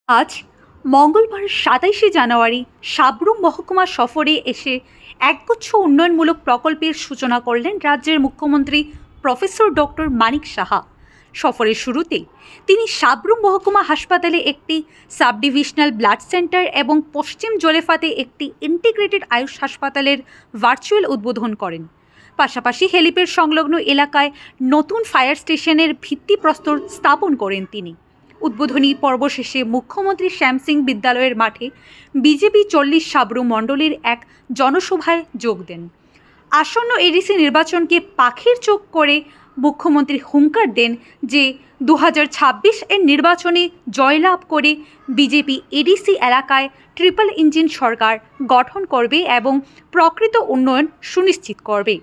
আজ মঙ্গলবার ২৭শে জানুয়ারি সাবরুম মহকুমা সফরে এসে একগুচ্ছ উন্নয়নমূলক প্রকল্পের সূচনা করলেন রাজ্যের মুখ্যমন্ত্রী প্রফেসর ডক্টর মানিক সাহা। সফরের শুরুতেই তিনি সাবরুম মহকুমা হাসপাতালে একটি সাব ডিভিশনাল ব্লাড সেন্টার এবং পশ্চিম জলেফাতে একটি ইন্টিগ্রেটেড আয়ুষ হাসপাতালের ভার্চুয়াল উদ্বোধন করেন। পাশাপাশি হেলিপ্যাড সংলগ্ন এলাকায় নতুন ফায়ার স্টেশনের ভিত্তিপ্রস্তর স্থাপন করেন তিনি। উদ্বোধনী পর্ব শেষে মুখ্যমন্ত্রী শ্যামসিং বিদ্যালয়ের মাঠে বিজেপি ৪০ সাবরুম মণ্ডলীর এক জনসভায় যোগ দেন। আসন্ন এডিসি নির্বাচনকে পাখির চোখ করে মুখ্যমন্ত্রী হুঙ্কার দেন যে ২০২৬ এর নির্বাচনে জয়লাভ করে বিজেপি এডিসি এলাকায় ট্রিপল ইঞ্জিন সরকার গঠন করবে এবং প্রকৃত উন্নয়ন সুনিশ্চিত করবে।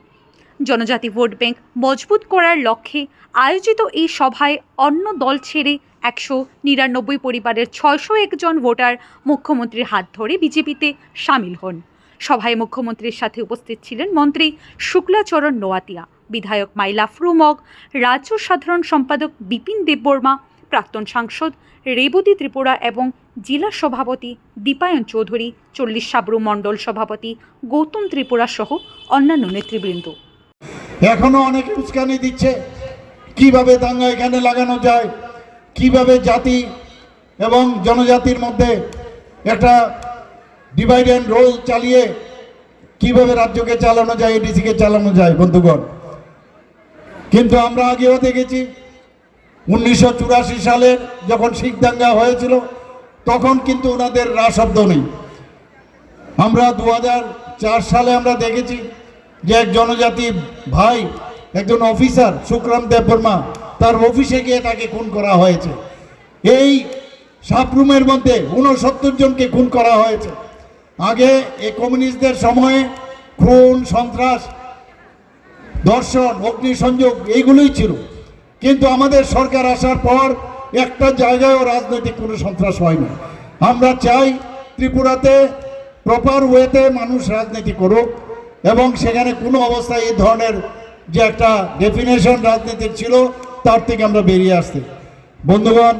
জনজাতি ভোট ব্যাংক মজবুত করার লক্ষ্যে আয়োজিত এই সভায় অন্য দল ছেড়ে ১৯৯ পরিবারের ৬০১ জন ভোটার মুখ্যমন্ত্রীর হাত ধরে বিজেপিতে সামিল হন। সভায় মুখ্যমন্ত্রীর সাথে উপস্থিত ছিলেন মন্ত্রী শুক্লাচরণ নোয়াতিয়া, বিধায়ক মাইলা ফ্রুমগ, রাজ্য সাধারণ সম্পাদক বিপিন দেববর্মা, প্রাক্তন সাংসদ রেবতী ত্রিপুরা এবং জেলা সভাপতি দীপায়ন চৌধুরী, ৪০ সাবরুম মণ্ডল সভাপতি গৌতম ত্রিপুরা সহ অন্যান্য নেতৃবৃন্দ। এখনো অনেক উস্কানি দিচ্ছে কিভাবে দাঙ্গা এখানে লাগানো যায়, কিভাবে জাতি এবং জনজাতির মধ্যে একটা ডিভাইড অ্যান্ড রোল চালিয়ে কিভাবে রাজ্যকে চালানো যায়, এডিসিকে চালানো যায় বন্ধুগণ। কিন্তু আমরা আগেও দেখেছি ১৯৮৪ সালের যখন শিখ দাঙ্গা হয়েছিল তখন কিন্তু ওনাদের শব্দ নেই। আমরা ২০০৪ সালে আমরা দেখেছি যে এক জনজাতি ভাই, একজন অফিসার সুখরাম দেববর্মা, তার অফিসে গিয়ে তাকে খুন করা হয়েছে। এই সাবরুমের মধ্যে ৬৯ জনকে খুন করা হয়েছে। আগে এই কমিউনিস্টদের সময়ে খুন, সন্ত্রাস, ধর্ষণ, অগ্নিসংযোগ এইগুলোই ছিল। কিন্তু আমাদের সরকার আসার পর একটা জায়গায়ও রাজনৈতিক কোনো সন্ত্রাস হয়নি। আমরা চাই ত্রিপুরাতে প্রপার ওয়েতে মানুষ রাজনীতি করুক এবং সেখানে কোনো অবস্থায় এই ধরনের যে একটা ডেফিনেশন রাজনীতির ছিল তার থেকে আমরা বেরিয়ে আসতে। বন্ধুগণ,